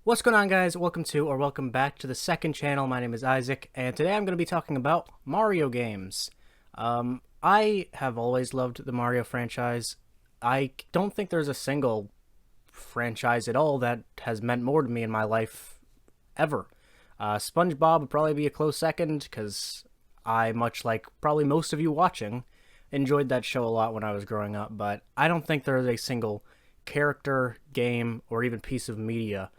What's going on, guys? Welcome back to the second channel. My name is Isaac, and today I'm going to be talking about Mario games. I have always loved the Mario franchise. I don't think there's a single franchise at all that has meant more to me in my life ever. SpongeBob would probably be a close second, because I, much like probably most of you watching, enjoyed that show a lot when I was growing up, but I don't think there is a single character, game, or even piece of media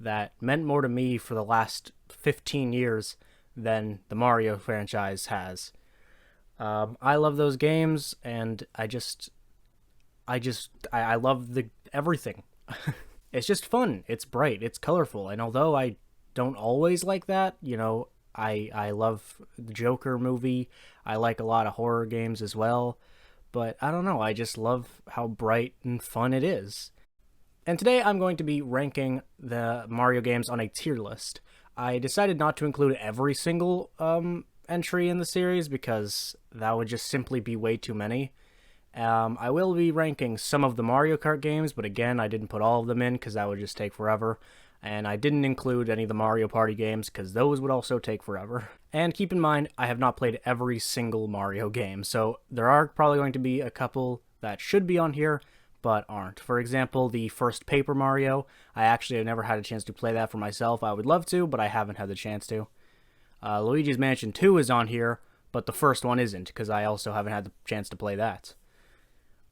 that meant more to me for the last 15 years than the Mario franchise has. I love those games, and I love the everything. It's just fun. It's bright. It's colorful. And although I don't always like that, I love the Joker movie. I like a lot of horror games as well. But I don't know. I just love how bright and fun it is. And today I'm going to be ranking the Mario games on a tier list. I decided not to include every single entry in the series because that would just simply be way too many. I will be ranking some of the Mario Kart games, but again, I didn't put all of them in because that would just take forever. And I didn't include any of the Mario Party games because those would also take forever. And keep in mind, I have not played every single Mario game, so there are probably going to be a couple that should be on here, but aren't. For example, the first Paper Mario, I actually have never had a chance to play that for myself. I would love to, but I haven't had the chance to. Luigi's Mansion 2 is on here, but the first one isn't, because I also haven't had the chance to play that.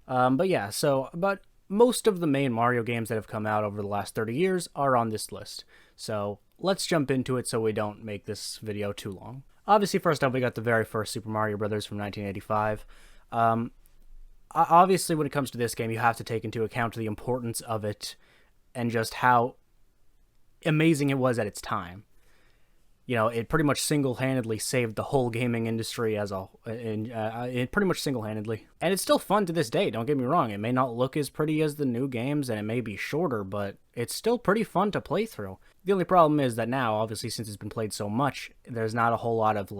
But most of the main Mario games that have come out over the last 30 years are on this list. So let's jump into it so we don't make this video too long. Obviously, first up, we got the very first Super Mario Bros. From 1985. Obviously, when it comes to this game, you have to take into account the importance of it and just how amazing it was at its time. It pretty much single-handedly saved the whole gaming industry it pretty much single-handedly. And it's still fun to this day, don't get me wrong. It may not look as pretty as the new games, and it may be shorter, but it's still pretty fun to play through. The only problem is that now, obviously, since it's been played so much, there's not a whole lot of,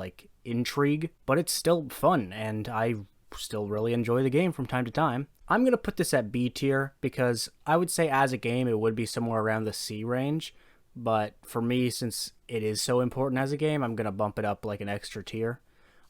intrigue, but it's still fun, and I still really enjoy the game from time to time. I'm going to put this at B tier because I would say as a game it would be somewhere around the C range, but for me, since it is so important as a game, I'm going to bump it up like an extra tier.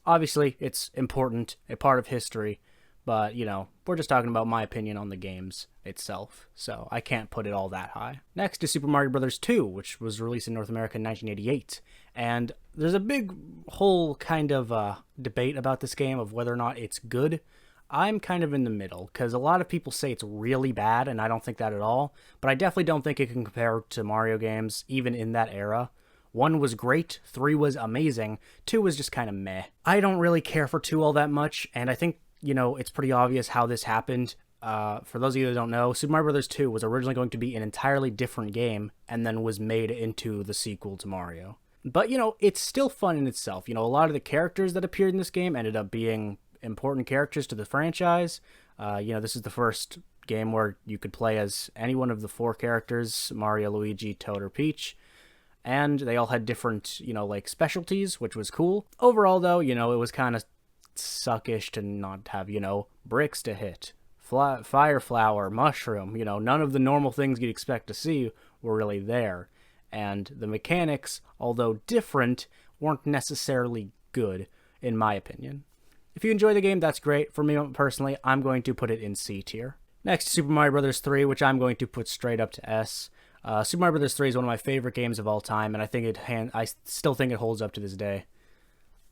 Obviously, it's important, a part of history, but, we're just talking about my opinion on the games itself, so I can't put it all that high. Next is Super Mario Bros. 2, which was released in North America in 1988, and there's a big whole kind of debate about this game of whether or not it's good. I'm kind of in the middle, because a lot of people say it's really bad, and I don't think that at all, but I definitely don't think it can compare to Mario games, even in that era. 1 was great, 3 was amazing, 2 was just kind of meh. I don't really care for 2 all that much, and I think, it's pretty obvious how this happened. For those of you that don't know, Super Mario Bros. 2 was originally going to be an entirely different game, and then was made into the sequel to Mario. But, it's still fun in itself. A lot of the characters that appeared in this game ended up being important characters to the franchise. This is the first game where you could play as any one of the 4 characters, Mario, Luigi, Toad, or Peach. And they all had different, specialties, which was cool. Overall, though, it was kind of suckish to not have, bricks to hit, fire flower, mushroom, none of the normal things you'd expect to see were really there. And the mechanics, although different, weren't necessarily good, in my opinion. If you enjoy the game, that's great. For me personally, I'm going to put it in C tier. Next, Super Mario Bros. 3, which I'm going to put straight up to S. Super Mario Bros. 3 is one of my favorite games of all time, and I still think it holds up to this day.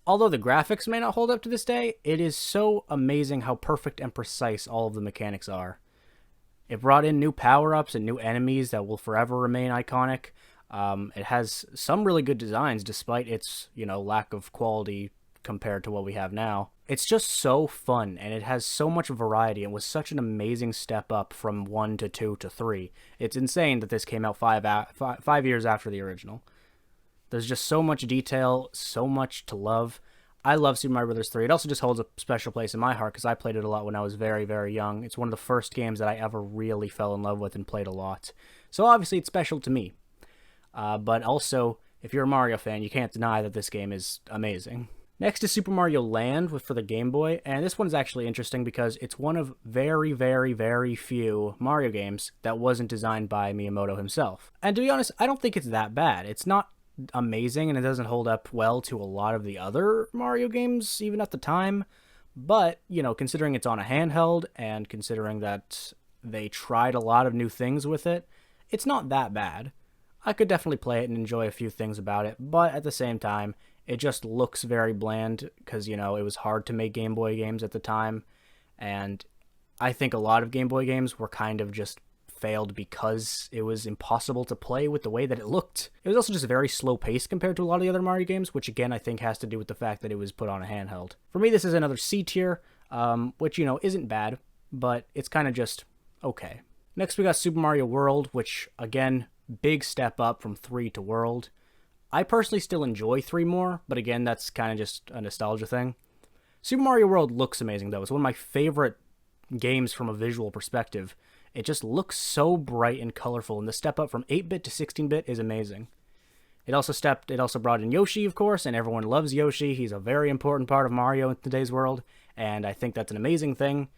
Although the graphics may not hold up to this day, it is so amazing how perfect and precise all of the mechanics are. It brought in new power-ups and new enemies that will forever remain iconic. It has some really good designs despite its, lack of quality compared to what we have now. It's just so fun, and it has so much variety, and was such an amazing step up from 1 to 2 to 3. It's insane that this came out 5 years after the original. There's just so much detail, so much to love. I love Super Mario Bros. 3. It also just holds a special place in my heart because I played it a lot when I was very, very young. It's one of the first games that I ever really fell in love with and played a lot. So obviously it's special to me. But also, if you're a Mario fan, you can't deny that this game is amazing. Next is Super Mario Land for the Game Boy, and this one's actually interesting because it's one of very, very, very few Mario games that wasn't designed by Miyamoto himself. And to be honest, I don't think it's that bad. It's not amazing, and it doesn't hold up well to a lot of the other Mario games, even at the time. But, considering it's on a handheld, and considering that they tried a lot of new things with it, it's not that bad. I could definitely play it and enjoy a few things about it, but at the same time, it just looks very bland because, it was hard to make Game Boy games at the time. And I think a lot of Game Boy games were kind of just failed because it was impossible to play with the way that it looked. It was also just very slow paced compared to a lot of the other Mario games, which again, I think has to do with the fact that it was put on a handheld. For me, this is another C tier, which, isn't bad, but it's kind of just okay. Next, we got Super Mario World, which, again, big step up from 3 to World. I personally still enjoy 3 more, but again, that's kind of just a nostalgia thing. Super Mario World looks amazing, though. It's one of my favorite games from a visual perspective. It just looks so bright and colorful, and the step up from 8-bit to 16-bit is amazing. It also brought in Yoshi, of course, and everyone loves Yoshi. He's a very important part of Mario in today's world, and I think that's an amazing thing.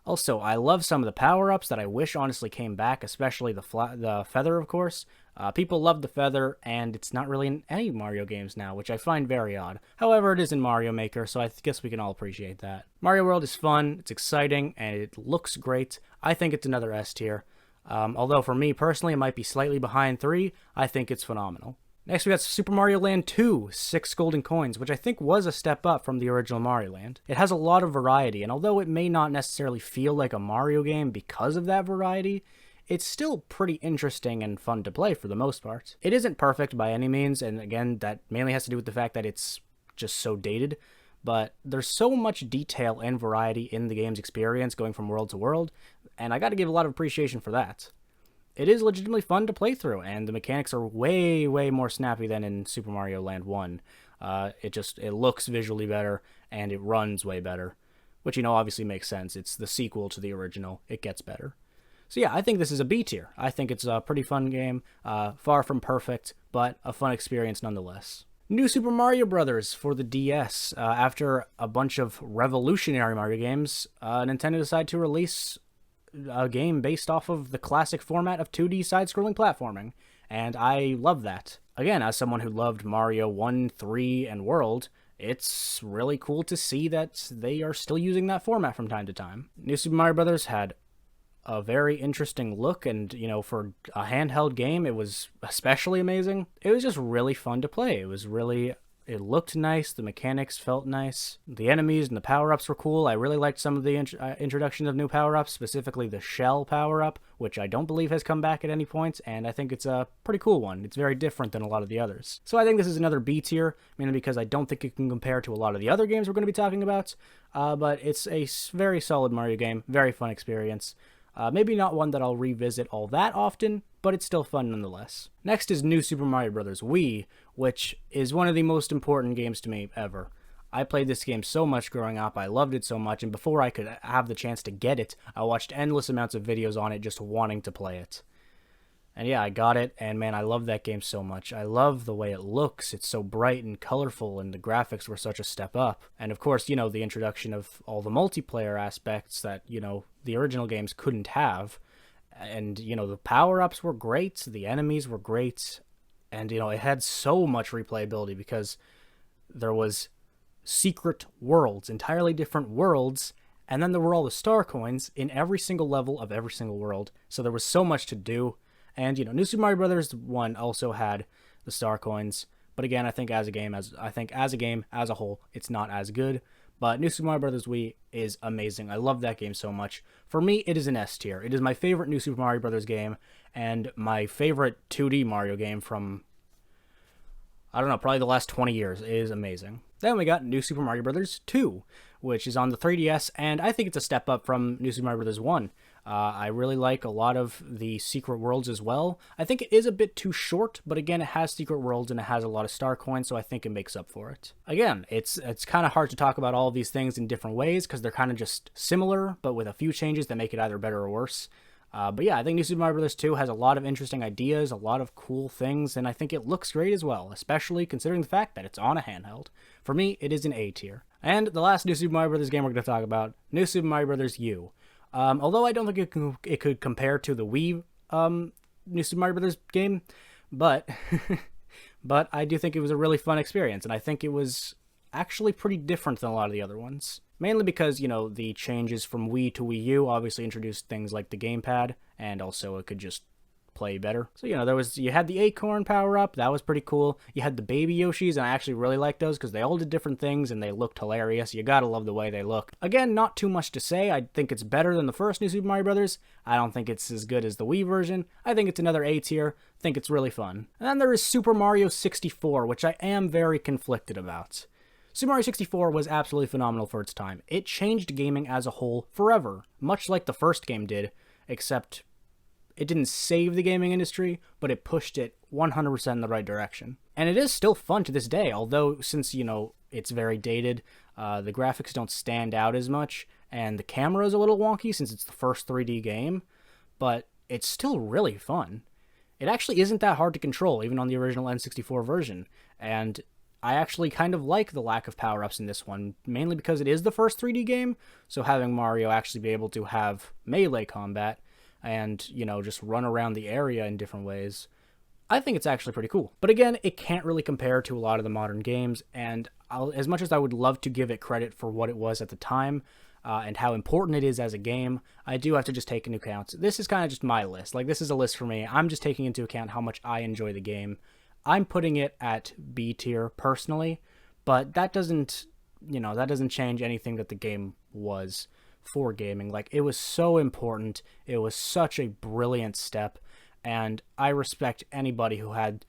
Also, I love some of the power-ups that I wish honestly came back, especially the feather, of course. People love the feather, and it's not really in any Mario games now, which I find very odd. However, it is in Mario Maker, so I guess we can all appreciate that. Mario World is fun, it's exciting, and it looks great. I think it's another S tier. Although for me personally, it might be slightly behind 3, I think it's phenomenal. Next, we got Super Mario Land 2, 6 Golden Coins, which I think was a step up from the original Mario Land. It has a lot of variety, and although it may not necessarily feel like a Mario game because of that variety, it's still pretty interesting and fun to play for the most part. It isn't perfect by any means, and again, that mainly has to do with the fact that it's just so dated, but there's so much detail and variety in the game's experience going from world to world, and I gotta give a lot of appreciation for that. It is legitimately fun to play through, and the mechanics are way, way more snappy than in Super Mario Land 1. It looks visually better, and it runs way better, which, obviously makes sense. It's the sequel to the original. It gets better. So yeah, I think this is a B tier. I think it's a pretty fun game, far from perfect, but a fun experience nonetheless. New Super Mario Bros. For the DS. After a bunch of revolutionary Mario games, Nintendo decided to release a game based off of the classic format of 2D side-scrolling platforming, and I love that. Again, as someone who loved Mario 1, 3, and World, it's really cool to see that they are still using that format from time to time. New Super Mario Bros. Had a very interesting look, and, for a handheld game, it was especially amazing. It was just really fun to play. It looked nice, the mechanics felt nice, the enemies and the power-ups were cool. I really liked some of the introduction of new power-ups, specifically the shell power-up, which I don't believe has come back at any point, and I think it's a pretty cool one. It's very different than a lot of the others. So I think this is another B tier, mainly because I don't think it can compare to a lot of the other games we're going to be talking about, but it's a very solid Mario game, very fun experience. Maybe not one that I'll revisit all that often, but it's still fun nonetheless. Next is New Super Mario Bros. Wii, which is one of the most important games to me ever. I played this game so much growing up, I loved it so much, and before I could have the chance to get it, I watched endless amounts of videos on it just wanting to play it. And yeah, I got it, and man, I love that game so much. I love the way it looks. It's so bright and colorful, and the graphics were such a step up. And of course, the introduction of all the multiplayer aspects that, the original games couldn't have. And, the power-ups were great, the enemies were great, and, it had so much replayability because there was secret worlds, entirely different worlds, and then there were all the star coins in every single level of every single world. So there was so much to do. And, New Super Mario Bros. 1 also had the star coins, but again, I think as a game as a whole, it's not as good. But New Super Mario Bros. Wii is amazing. I love that game so much. For me, it is an S tier. It is my favorite New Super Mario Bros. Game, and my favorite 2D Mario game from, probably the last 20 years. It is amazing. Then we got New Super Mario Bros. 2, which is on the 3DS, and I think it's a step up from New Super Mario Bros. 1. I really like a lot of the secret worlds as well. I think it is a bit too short, but again, it has secret worlds and it has a lot of star coins, so I think it makes up for it. Again, it's kind of hard to talk about all of these things in different ways because they're kind of just similar, but with a few changes that make it either better or worse. But yeah, I think New Super Mario Bros. 2 has a lot of interesting ideas, a lot of cool things, and I think it looks great as well, especially considering the fact that it's on a handheld. For me, it is an A tier. And the last New Super Mario Bros. Game we're going to talk about, New Super Mario Bros. U. Although I don't think it could compare to the Wii New Super Mario Bros. Game, but but I do think it was a really fun experience, and I think it was actually pretty different than a lot of the other ones. Mainly because, the changes from Wii to Wii U obviously introduced things like the gamepad, and also it could just play better. So, you had the acorn power up, that was pretty cool. You had the baby Yoshis, and I actually really liked those because they all did different things and they looked hilarious. You gotta love the way they look. Again, not too much to say. I think it's better than the first New Super Mario Bros. I don't think it's as good as the Wii version. I think it's another A tier. I think it's really fun. And then there is Super Mario 64, which I am very conflicted about. Super Mario 64 was absolutely phenomenal for its time. It changed gaming as a whole forever, much like the first game did, except it didn't save the gaming industry, but it pushed it 100% in the right direction. And it is still fun to this day, although since, it's very dated, the graphics don't stand out as much, and the camera is a little wonky since it's the first 3D game, but it's still really fun. It actually isn't that hard to control, even on the original N64 version, and I actually kind of like the lack of power-ups in this one, mainly because it is the first 3D game, so having Mario actually be able to have melee combat and, just run around the area in different ways, I think it's actually pretty cool. But again, it can't really compare to a lot of the modern games, and as much as I would love to give it credit for what it was at the time, and how important it is as a game, I do have to just take into account, this is kind of just my list. Like, this is a list for me. I'm just taking into account how much I enjoy the game. I'm putting it at B tier personally, but that doesn't change anything that the game was for gaming. Like, it was so important. It was such a brilliant step, and I respect anybody who had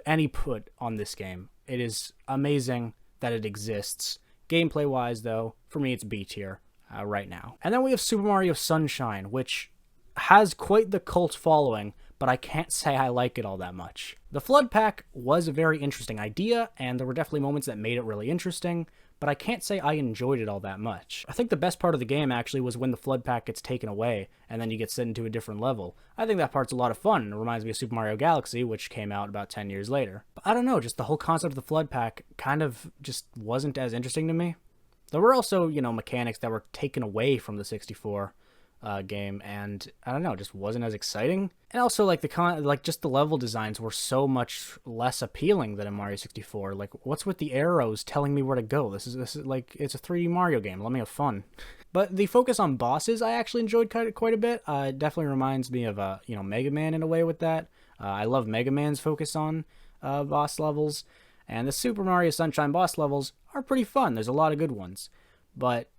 any put on this game. It is amazing that it exists. Gameplay-wise, though, for me, it's B tier right now. And then we have Super Mario Sunshine, which has quite the cult following, but I can't say I like it all that much. The Flood Pack was a very interesting idea, and there were definitely moments that made it really interesting, but I can't say I enjoyed it all that much. I think the best part of the game actually was when the Flood Pack gets taken away, and then you get sent into a different level. I think that part's a lot of fun. It reminds me of Super Mario Galaxy, which came out about 10 years later. But I don't know, just the whole concept of the Flood Pack kind of just wasn't as interesting to me. There were also, mechanics that were taken away from the 64 game, and I don't know, just wasn't as exciting. And also, like, just the level designs were so much less appealing than in Mario 64. Like, what's with the arrows telling me where to go? This is like, it's a 3D Mario game. Let me have fun. But the focus on bosses, I actually enjoyed quite a bit. It definitely reminds me of Mega Man in a way with that. I love Mega Man's focus on boss levels, and the Super Mario Sunshine boss levels are pretty fun. There's a lot of good ones, but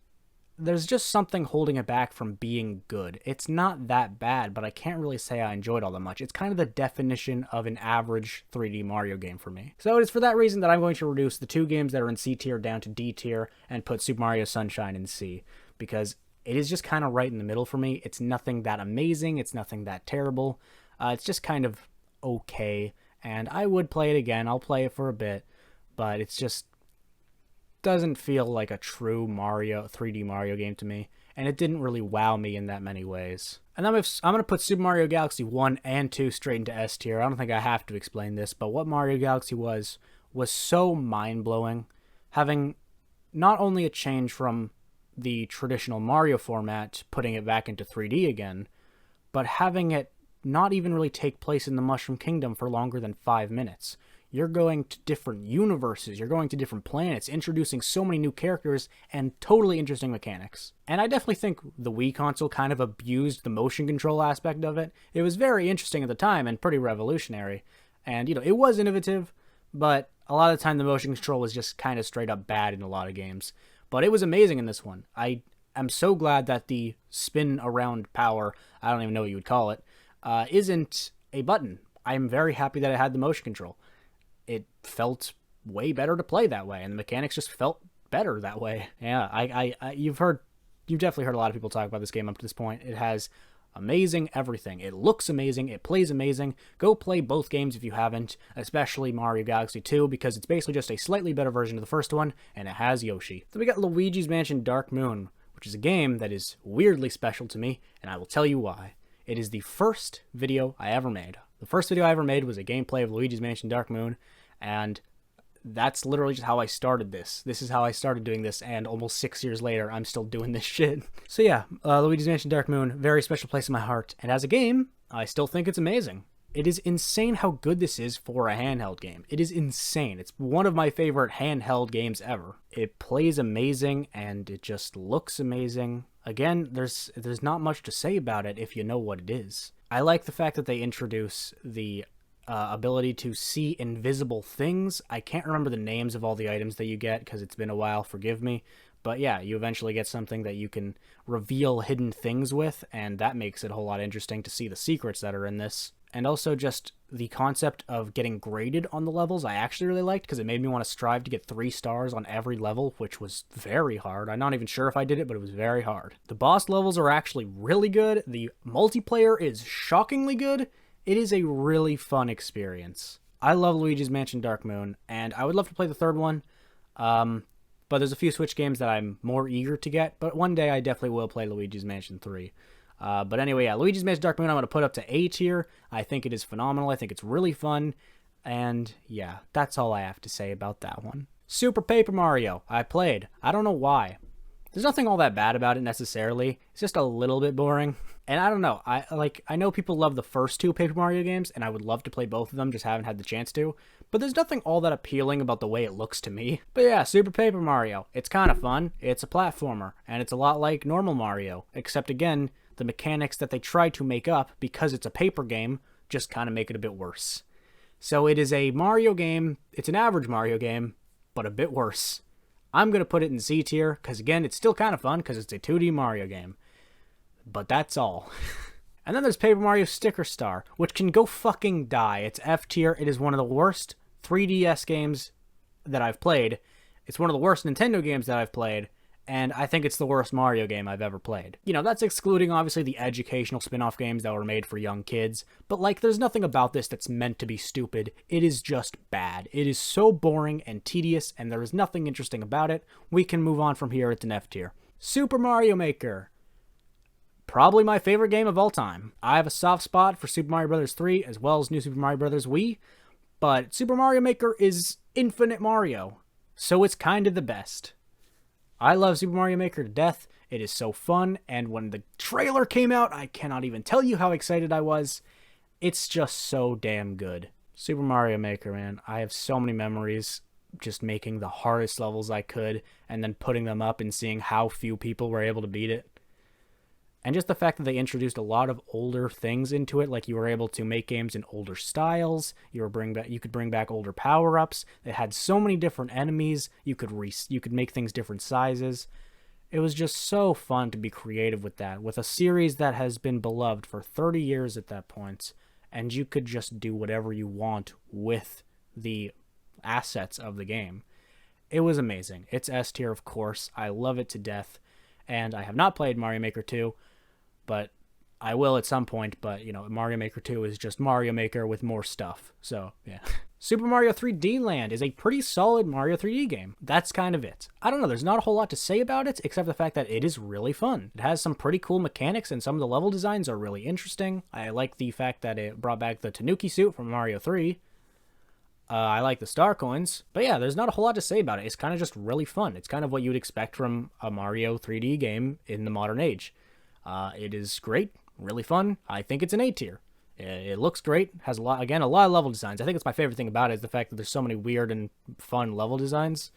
there's just something holding it back from being good. It's not that bad, but I can't really say I enjoyed all that much. It's kind of the definition of an average 3D Mario game for me. So it is for that reason that I'm going to reduce the two games that are in C tier down to D tier and put Super Mario Sunshine in C, because it is just kind of right in the middle for me. It's nothing that amazing. It's nothing that terrible. It's just kind of okay, and I would play it again. I'll play it for a bit, but it's just doesn't feel like a true 3D Mario game to me, and it didn't really wow me in that many ways. And then I'm going to put Super Mario Galaxy 1 and 2 straight into S tier. I don't think I have to explain this, but what Mario Galaxy was so mind-blowing, having not only a change from the traditional Mario format, putting it back into 3D again, but having it not even really take place in the Mushroom Kingdom for longer than 5 minutes. You're going to different universes, you're going to different planets, introducing so many new characters and totally interesting mechanics. And I definitely think the Wii console kind of abused the motion control aspect of it. It was very interesting at the time and pretty revolutionary. And, it was innovative, but a lot of the time the motion control was just kind of straight up bad in a lot of games. But it was amazing in this one. I am so glad that the spin around power, I don't even know what you would call it, isn't a button. I'm very happy that it had the motion control. It felt way better to play that way, and the mechanics just felt better that way. Yeah, you've definitely heard a lot of people talk about this game up to this point. It has amazing everything. It looks amazing. It plays amazing. Go play both games if you haven't, especially Mario Galaxy 2, because it's basically just a slightly better version of the first one, and it has Yoshi. So we got Luigi's Mansion Dark Moon, which is a game that is weirdly special to me, and I will tell you why. It is the first video I ever made. The first video I ever made was a gameplay of Luigi's Mansion Dark Moon, and that's literally just how I started this. This is how I started doing this, and almost 6 years later, I'm still doing this shit. So yeah, Luigi's Mansion Dark Moon, very special place in my heart, and as a game, I still think it's amazing. It is insane how good this is for a handheld game. It is insane. It's one of my favorite handheld games ever. It plays amazing, and it just looks amazing. Again, there's not much to say about it if you know what it is. I like the fact that they introduce the ability to see invisible things. I can't remember the names of all the items that you get because it's been a while, forgive me. But yeah, you eventually get something that you can reveal hidden things with, and that makes it a whole lot interesting to see the secrets that are in this. And also just the concept of getting graded on the levels I actually really liked, because it made me want to strive to get 3 stars on every level, which was very hard. I'm not even sure if I did it, but it was very hard. The boss levels are actually really good. The multiplayer is shockingly good. It is a really fun experience. I love Luigi's Mansion Dark Moon, and I would love to play the third one. But there's a few Switch games that I'm more eager to get, but one day I definitely will play Luigi's Mansion 3. But anyway, yeah, Luigi's Mansion Dark Moon I'm going to put up to A tier. I think it is phenomenal. I think it's really fun. And yeah, that's all I have to say about that one. Super Paper Mario, I played. I don't know why. There's nothing all that bad about it necessarily. It's just a little bit boring. And I don't know. I know people love the first 2 Paper Mario games, and I would love to play both of them, just haven't had the chance to. But there's nothing all that appealing about the way it looks to me. But yeah, Super Paper Mario. It's kind of fun. It's a platformer, and it's a lot like normal Mario, except again, the mechanics that they try to make up because it's a paper game just kind of make it a bit worse. So it is a Mario game. It's an average Mario game, but a bit worse. I'm going to put it in C tier because, again, it's still kind of fun because it's a 2D Mario game. But that's all. And then there's Paper Mario Sticker Star, which can go fucking die. It's F tier. It is one of the worst 3DS games that I've played. It's one of the worst Nintendo games that I've played. And I think it's the worst Mario game I've ever played. You know, that's excluding, obviously, the educational spin-off games that were made for young kids. But, like, there's nothing about this that's meant to be stupid. It is just bad. It is so boring and tedious, and there is nothing interesting about it. We can move on from here. It's an F tier. Super Mario Maker. Probably my favorite game of all time. I have a soft spot for Super Mario Bros. 3, as well as New Super Mario Bros. Wii. But Super Mario Maker is Infinite Mario. So it's kind of the best. I love Super Mario Maker to death. It is so fun, and when the trailer came out, I cannot even tell you how excited I was. It's just so damn good. Super Mario Maker, man. I have so many memories just making the hardest levels I could, and then putting them up and seeing how few people were able to beat it. And just the fact that they introduced a lot of older things into it, like you were able to make games in older styles, you could bring back older power-ups. It had so many different enemies. You could make things different sizes. It was just so fun to be creative with that, with a series that has been beloved for 30 years at that point, and you could just do whatever you want with the assets of the game. It was amazing. It's S tier, of course. I love it to death, and I have not played Mario Maker 2, but I will at some point. But, you know, Mario Maker 2 is just Mario Maker with more stuff. So, yeah. Super Mario 3D Land is a pretty solid Mario 3D game. That's kind of it. I don't know, there's not a whole lot to say about it, except the fact that it is really fun. It has some pretty cool mechanics, and some of the level designs are really interesting. I like the fact that it brought back the Tanuki suit from Mario 3. I like the star coins. But yeah, there's not a whole lot to say about it. It's kind of just really fun. It's kind of what you'd expect from a Mario 3D game in the modern age. It is great, really fun. I think it's an A tier. It looks great, has a lot of level designs. I think it's my favorite thing about it is the fact that there's so many weird and fun level designs.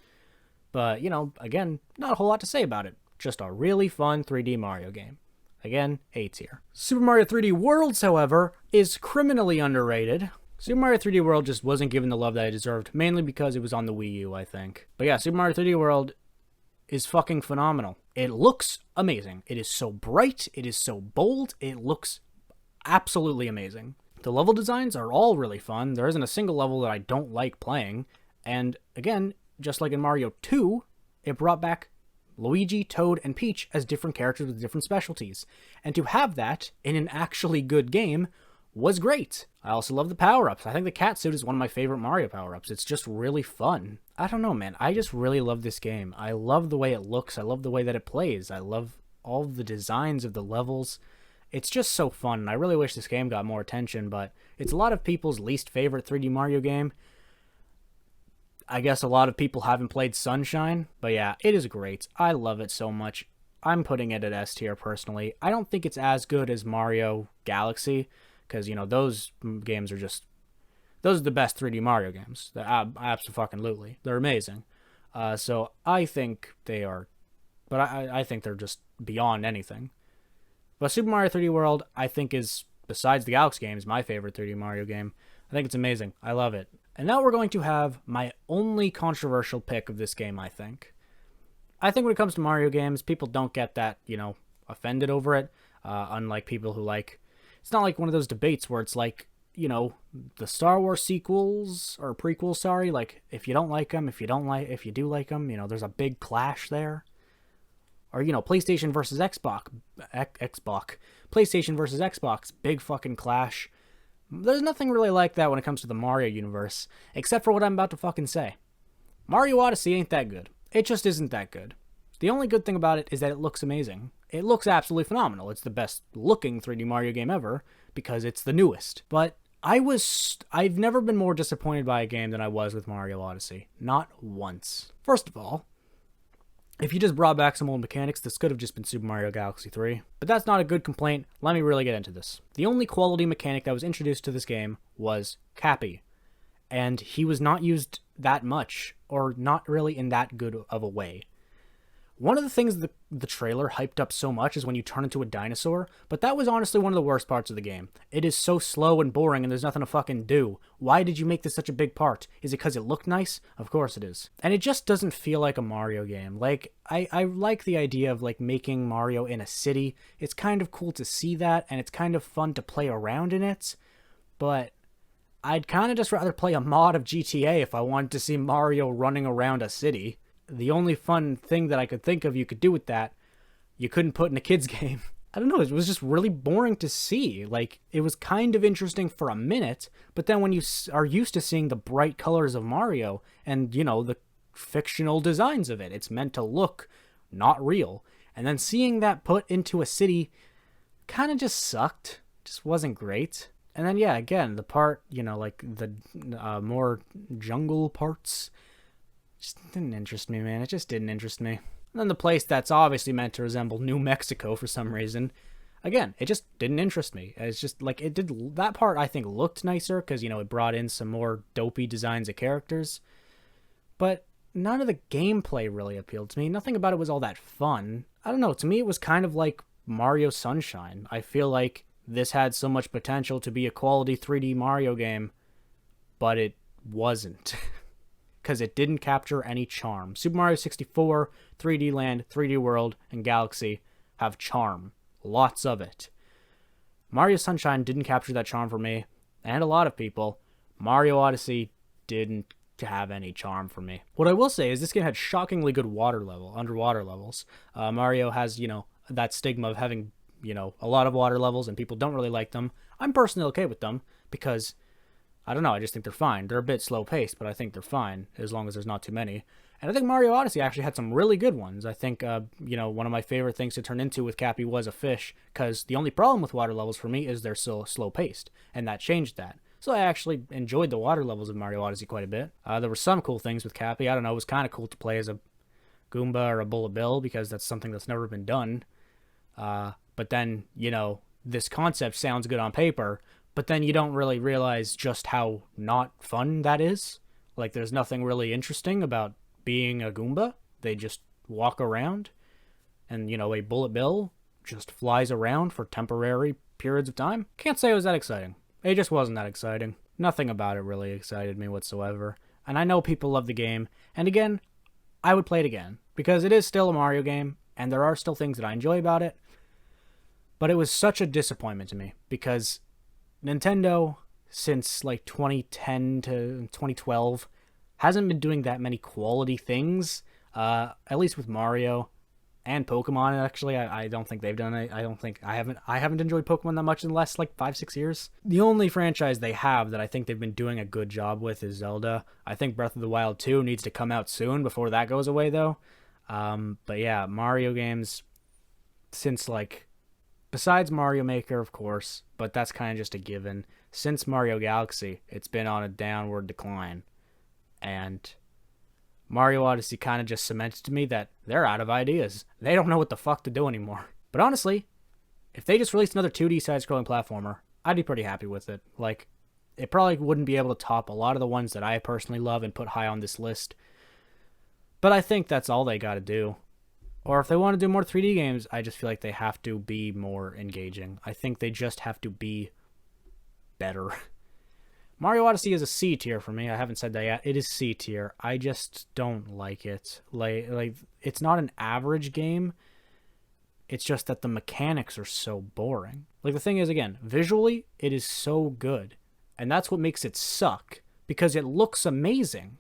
But, you know, again, not a whole lot to say about it. Just a really fun 3D Mario game. Again, A tier. Super Mario 3D Worlds, however, is criminally underrated. Super Mario 3D World just wasn't given the love that it deserved, mainly because it was on the Wii U, I think. But yeah, Super Mario 3D World is fucking phenomenal. It looks amazing. It is so bright. It is so bold. It looks absolutely amazing. The level designs are all really fun. There isn't a single level that I don't like playing. And again, just like in Mario 2, it brought back Luigi, Toad, and Peach as different characters with different specialties. And to have that in an actually good game was great. I also love the power-ups. I think the cat suit is one of my favorite Mario power-ups. It's just really fun. I don't know, man. I just really love this game. I love the way it looks. I love the way that it plays. I love all the designs of the levels. It's just so fun, and I really wish this game got more attention, but it's a lot of people's least favorite 3D Mario game. I guess a lot of people haven't played Sunshine, but yeah, it is great. I love it so much. I'm putting it at S tier personally. I don't think it's as good as Mario Galaxy, because, you know, those games are just... Those are the best 3D Mario games. Absolutely. They're amazing. So I think they are... But I think they're just beyond anything. But Super Mario 3D World, I think is, besides the Galaxy games, my favorite 3D Mario game. I think it's amazing. I love it. And now we're going to have my only controversial pick of this game, I think. I think when it comes to Mario games, people don't get that, you know, offended over it. Unlike people who like... It's not like one of those debates where it's like, you know, the Star Wars sequels, or prequels, sorry, like, if you don't like them, if you do like them, you know, there's a big clash there. Or, you know, PlayStation versus Xbox. PlayStation versus Xbox, big fucking clash. There's nothing really like that when it comes to the Mario universe, except for what I'm about to fucking say. Mario Odyssey ain't that good. It just isn't that good. The only good thing about it is that it looks amazing. It looks absolutely phenomenal. It's the best looking 3D Mario game ever, because it's the newest. But I've never been more disappointed by a game than I was with Mario Odyssey. Not once. First of all, if you just brought back some old mechanics, this could have just been Super Mario Galaxy 3. But that's not a good complaint. Let me really get into this. The only quality mechanic that was introduced to this game was Cappy. And he was not used that much, or not really in that good of a way. One of the things the trailer hyped up so much is when you turn into a dinosaur, but that was honestly one of the worst parts of the game. It is so slow and boring and there's nothing to fucking do. Why did you make this such a big part? Is it because it looked nice? Of course it is. And it just doesn't feel like a Mario game. Like, I like the idea of, like, making Mario in a city. It's kind of cool to see that, and it's kind of fun to play around in it, but I'd kind of just rather play a mod of GTA if I wanted to see Mario running around a city. The only fun thing that I could think of you could do with that, you couldn't put in a kid's game. I don't know, it was just really boring to see. Like, it was kind of interesting for a minute, but then when you are used to seeing the bright colors of Mario and, you know, the fictional designs of it, it's meant to look not real. And then seeing that put into a city kind of just sucked. Just wasn't great. And then, yeah, again, the part, you know, like the more jungle parts, just didn't interest me, man. It just didn't interest me. And then the place that's obviously meant to resemble New Mexico for some reason, again, it just didn't interest me. It's just like, it did, that part I think looked nicer because, you know, it brought in some more dopey designs of characters. But none of the gameplay really appealed to me. Nothing about it was all that fun. I don't know, to me it was kind of like Mario Sunshine. I feel like this had so much potential to be a quality 3D Mario game, but it wasn't. Because it didn't capture any charm. Super Mario 64, 3D Land, 3D World, and Galaxy have charm. Lots of it. Mario Sunshine didn't capture that charm for me, and a lot of people. Mario Odyssey didn't have any charm for me. What I will say is this game had shockingly good underwater levels. Mario has, you know, that stigma of having, you know, a lot of water levels, and people don't really like them. I'm personally okay with them, because I don't know, I just think they're fine. They're a bit slow-paced, but I think they're fine, as long as there's not too many. And I think Mario Odyssey actually had some really good ones. I think, you know, one of my favorite things to turn into with Cappy was a fish, because the only problem with water levels for me is they're so slow-paced, and that changed that. So I actually enjoyed the water levels of Mario Odyssey quite a bit. There were some cool things with Cappy. I don't know, it was kind of cool to play as a Goomba or a Bullet Bill, because that's something that's never been done. But then, you know, this concept sounds good on paper, but then you don't really realize just how not fun that is. Like, there's nothing really interesting about being a Goomba. They just walk around, and, you know, a Bullet Bill just flies around for temporary periods of time. Can't say it was that exciting. It just wasn't that exciting. Nothing about it really excited me whatsoever. And I know people love the game, and again, I would play it again, because it is still a Mario game, and there are still things that I enjoy about it. But it was such a disappointment to me, because Nintendo, since like 2010 to 2012, hasn't been doing that many quality things, at least with Mario and Pokemon. Actually, I don't think they've done it. I haven't enjoyed Pokemon that much in the last like 5-6 years. The only franchise they have that I think they've been doing a good job with is Zelda. I think Breath of the Wild 2 needs to come out soon before that goes away, though. But yeah, Mario games since like Besides Mario Maker, of course, but that's kind of just a given. Since Mario Galaxy, it's been on a downward decline. And Mario Odyssey kind of just cemented to me that they're out of ideas. They don't know what the fuck to do anymore. But honestly, if they just released another 2D side-scrolling platformer, I'd be pretty happy with it. Like, it probably wouldn't be able to top a lot of the ones that I personally love and put high on this list. But I think that's all they gotta do. Or if they want to do more 3D games, I just feel like they have to be more engaging. I think they just have to be better. Mario Odyssey is a C tier for me. I haven't said that yet. It is C tier. I just don't like it. Like it's not an average game. It's just that the mechanics are so boring. Like, the thing is, again, visually, it is so good. And that's what makes it suck. Because it looks amazing.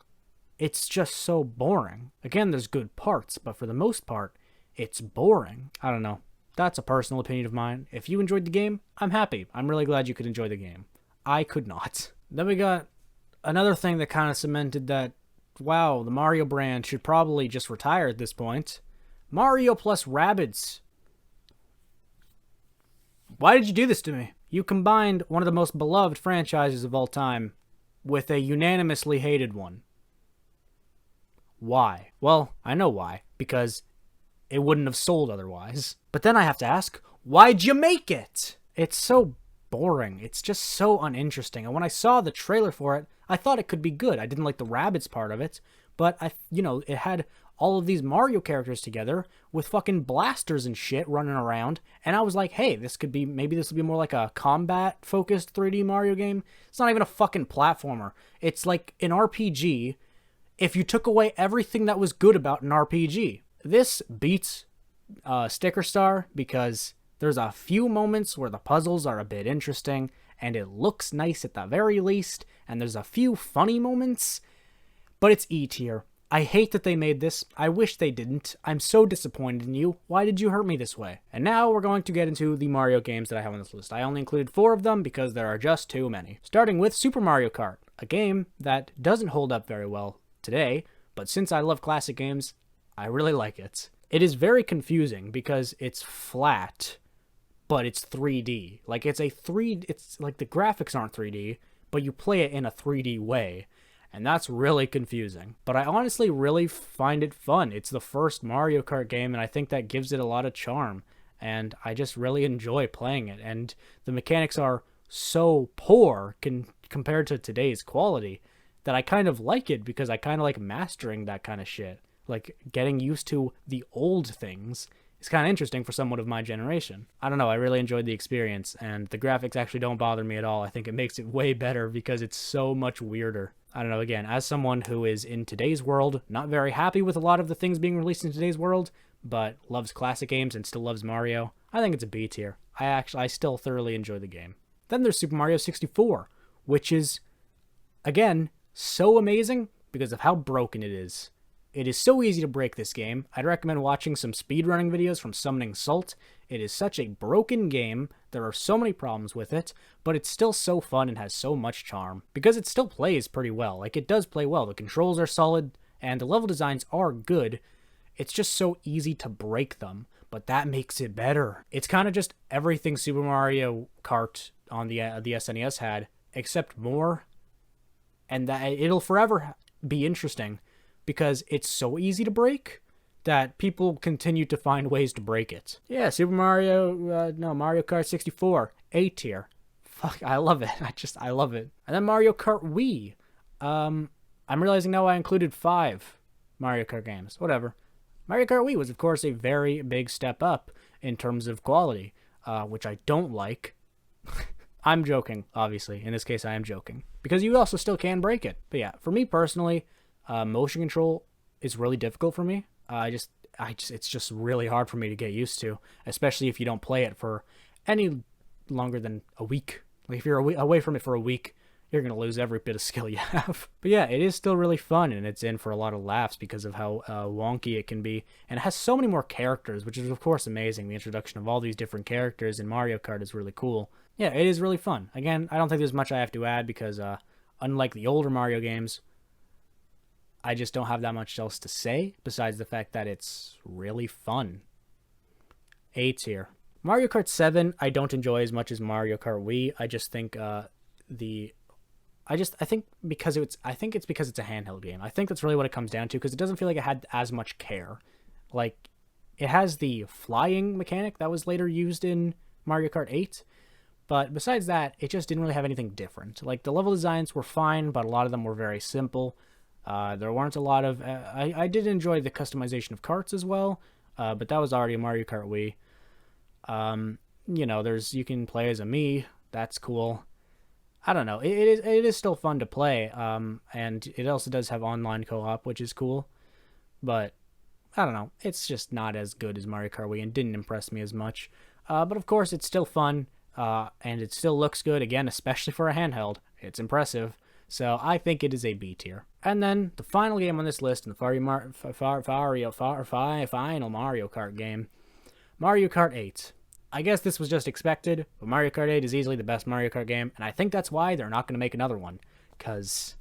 It's just so boring. Again, there's good parts, but for the most part, it's boring. I don't know. That's a personal opinion of mine. If you enjoyed the game, I'm happy. I'm really glad you could enjoy the game. I could not. Then we got another thing that kind of cemented that, wow, the Mario brand should probably just retire at this point. Mario plus Rabbids. Why did you do this to me? You combined one of the most beloved franchises of all time with a unanimously hated one. Why? Well, I know why. Because it wouldn't have sold otherwise. But then I have to ask, why'd you make it? It's so boring. It's just so uninteresting. And when I saw the trailer for it, I thought it could be good. I didn't like the Rabbids part of it, but it had all of these Mario characters together with fucking blasters and shit running around, and I was like, hey, maybe this will be more like a combat-focused 3D Mario game. It's not even a fucking platformer. It's like an RPG if you took away everything that was good about an RPG. This beats Sticker Star because there's a few moments where the puzzles are a bit interesting, and it looks nice at the very least, and there's a few funny moments, but it's E tier. I hate that they made this. I wish they didn't. I'm so disappointed in you. Why did you hurt me this way? And now we're going to get into the Mario games that I have on this list. I only included 4 of them because there are just too many. Starting with Super Mario Kart, a game that doesn't hold up very well today, but since I love classic games, I really like it. It is very confusing because it's flat, but it's 3D. Like, it's like the graphics aren't 3D, but you play it in a 3D way. And that's really confusing. But I honestly really find it fun. It's the first Mario Kart game, and I think that gives it a lot of charm. And I just really enjoy playing it. And the mechanics are so poor compared to today's quality that I kind of like it because I kind of like mastering that kind of shit. Like, getting used to the old things is kind of interesting for someone of my generation. I don't know, I really enjoyed the experience, and the graphics actually don't bother me at all. I think it makes it way better because it's so much weirder. I don't know, again, as someone who is in today's world, not very happy with a lot of the things being released in today's world, but loves classic games and still loves Mario, I think it's a B tier. I still thoroughly enjoy the game. Then there's Super Mario 64, which is, again, so amazing because of how broken it is. It is so easy to break this game. I'd recommend watching some speedrunning videos from Summoning Salt. It is such a broken game. There are so many problems with it, but it's still so fun and has so much charm. Because it still plays pretty well. Like, it does play well. The controls are solid, and the level designs are good. It's just so easy to break them, but that makes it better. It's kind of just everything Super Mario Kart on the SNES had, except more. And that it'll forever be interesting, because it's so easy to break that people continue to find ways to break it. Yeah, Mario Kart 64, A tier. Fuck, I love it. I love it. And then Mario Kart Wii. I'm realizing now I included 5 Mario Kart games. Whatever. Mario Kart Wii was, of course, a very big step up in terms of quality, which I don't like. I'm joking, obviously. In this case, I am joking. Because you also still can break it. But yeah, for me personally, motion control is really difficult for me. It's just really hard for me to get used to, especially if you don't play it for any longer than a week. Like, if you're away from it for a week, you're going to lose every bit of skill you have. But yeah, it is still really fun, and it's in for a lot of laughs because of how wonky it can be. And it has so many more characters, which is, of course, amazing. The introduction of all these different characters in Mario Kart is really cool. Yeah, it is really fun. Again, I don't think there's much I have to add because, unlike the older Mario games, I just don't have that much else to say besides the fact that it's really fun. A tier. Mario Kart 7, I don't enjoy as much as Mario Kart Wii. I just think the I think it's because it's a handheld game. I think that's really what it comes down to because it doesn't feel like it had as much care. Like it has the flying mechanic that was later used in Mario Kart 8, but besides that, it just didn't really have anything different. Like the level designs were fine, but a lot of them were very simple. There weren't a lot of. I did enjoy the customization of carts as well, but that was already a Mario Kart Wii. There's you can play as a Mii. That's cool. I don't know. It is still fun to play. And it also does have online co-op, which is cool. But I don't know. It's just not as good as Mario Kart Wii and didn't impress me as much. But of course, it's still fun. And it still looks good. Again, especially for a handheld, it's impressive. So I think it is a B tier. And then the final game on this list, and the final Mario Kart game, Mario Kart 8. I guess this was just expected, but Mario Kart 8 is easily the best Mario Kart game, and I think that's why they're not going to make another one. Because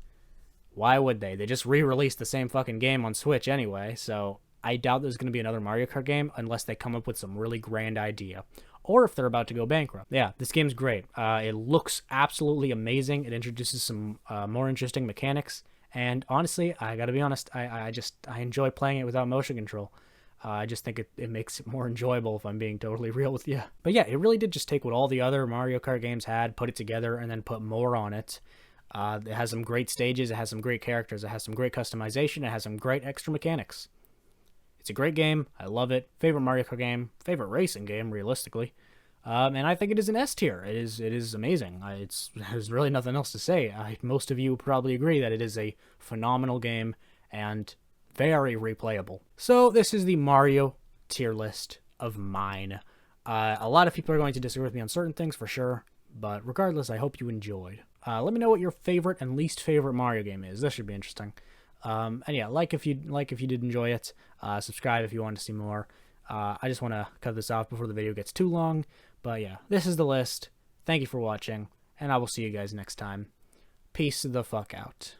why would they? They just re-released the same fucking game on Switch anyway, so I doubt there's going to be another Mario Kart game unless they come up with some really grand idea. Or if they're about to go bankrupt. Yeah, this game's great. It looks absolutely amazing. It introduces some more interesting mechanics, and honestly, I gotta be honest, I enjoy playing it without motion control. I just think it makes it more enjoyable if I'm being totally real with you. But yeah, it really did just take what all the other Mario Kart games had, put it together, and then put more on it. It has some great stages, it has some great characters, it has some great customization, it has some great extra mechanics. It's a great game. I love it. Favorite Mario Kart game, favorite racing game, realistically. And I think it is an S tier. It is amazing. There's really nothing else to say. Most of you probably agree that it is a phenomenal game and very replayable. So this is the Mario tier list of mine. A lot of people are going to disagree with me on certain things for sure, but regardless, I hope you enjoyed. Let me know what your favorite and least favorite Mario game is. This should be interesting. And yeah, like if you did enjoy it. Subscribe if you want to see more. I just want to cut this off before the video gets too long. But yeah, this is the list. Thank you for watching, and I will see you guys next time. Peace the fuck out.